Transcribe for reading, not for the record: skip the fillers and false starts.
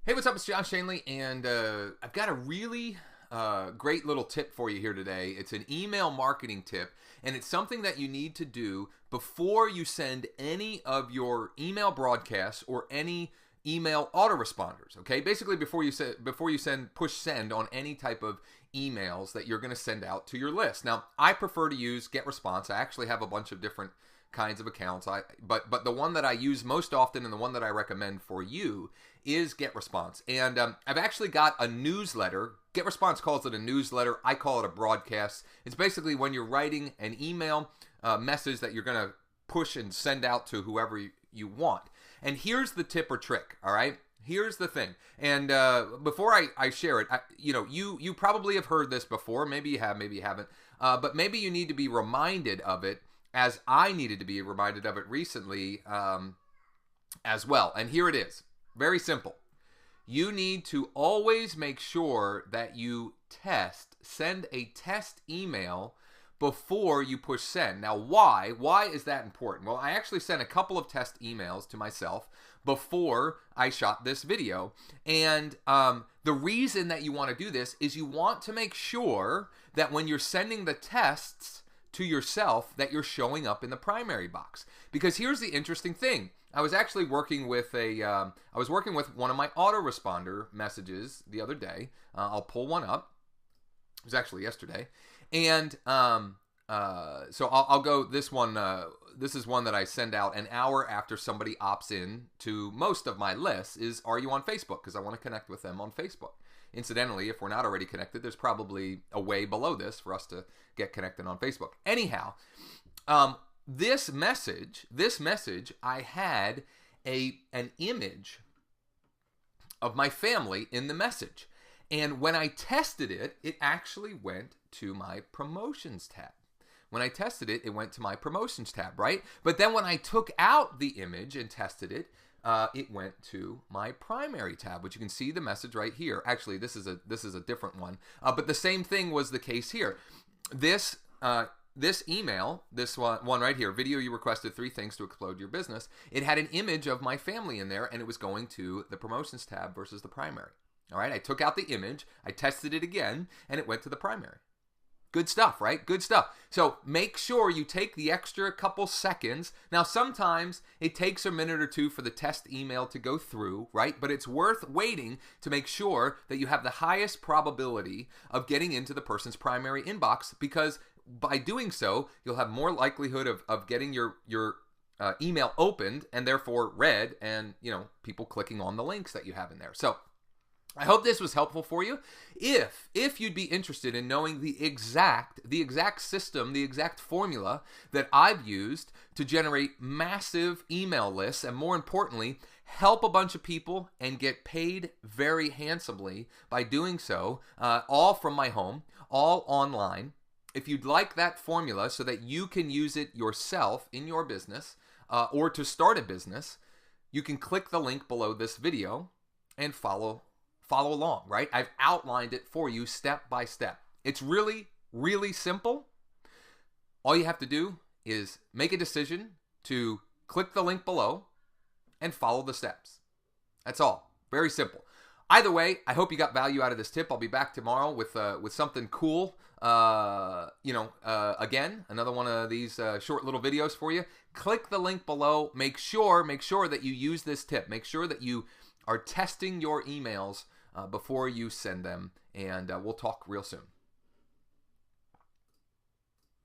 Hey, what's up? It's Josh Shanley, and I've got a really great little tip for you here today. It's an email marketing tip, and it's something that you need to do before you send any of your email broadcasts or any email autoresponders. Okay, basically before you send push send on any type of emails that you're going to send out to your list. Now, I prefer to use GetResponse. I actually have a bunch of different kinds of accounts. But the one that I use most often and the one that I recommend for you is GetResponse. And I've actually got a newsletter. GetResponse calls it a newsletter. I call it a broadcast. It's basically when you're writing an email message that you're going to push and send out to whoever you want. And here's the tip or trick, all right? Here's the thing, and before I share it, you probably have heard this before. Maybe you have, maybe you haven't, but maybe you need to be reminded of it, as I needed to be reminded of it recently as well. And here it is, very simple. You need to always make sure that you send a test email before you push send. Now, why? Why is that important? Well, I actually sent a couple of test emails to myself before I shot this video. And the reason that you want to do this is you want to make sure that when you're sending the tests to yourself that you're showing up in the primary box. Because here's the interesting thing. I was actually working with one of my autoresponder messages the other day. I'll pull one up. It was actually yesterday. And so I'll go this one. This is one that I send out an hour after somebody opts in to most of my lists is, are you on Facebook? Because I want to connect with them on Facebook. Incidentally, if we're not already connected, there's probably a way below this for us to get connected on Facebook. Anyhow, this message, I had an image of my family in the message. And when I tested it, it actually went to my promotions tab. When I tested it, it went to my promotions tab, right? But then when I took out the image and tested it, it went to my primary tab, which you can see the message right here. Actually, this is a different one, but the same thing was the case here. This email, this one right here, video you requested 3 things to explode your business. It had an image of my family in there, and it was going to the promotions tab versus the primary. All right, I took out the image, I tested it again, and it went to the primary. Good stuff, right? Good stuff. So make sure you take the extra couple seconds. Now, sometimes it takes a minute or two for the test email to go through, right? But it's worth waiting to make sure that you have the highest probability of getting into the person's primary inbox, because by doing so, you'll have more likelihood of getting your email opened and therefore read, and people clicking on the links that you have in there. So I hope this was helpful for you. If you'd be interested in knowing the exact system, the exact formula that I've used to generate massive email lists, and more importantly, help a bunch of people and get paid very handsomely by doing so, all from my home, all online. If you'd like that formula so that you can use it yourself in your business, or to start a business, you can click the link below this video and follow along, right? I've outlined it for you step by step. It's really, really simple. All you have to do is make a decision to click the link below and follow the steps. That's all. Very simple. Either way, I hope you got value out of this tip. I'll be back tomorrow with something cool. Again, another one of these short little videos for you. Click the link below. Make sure that you use this tip. Make sure that you are testing your emails before you send them, and we'll talk real soon.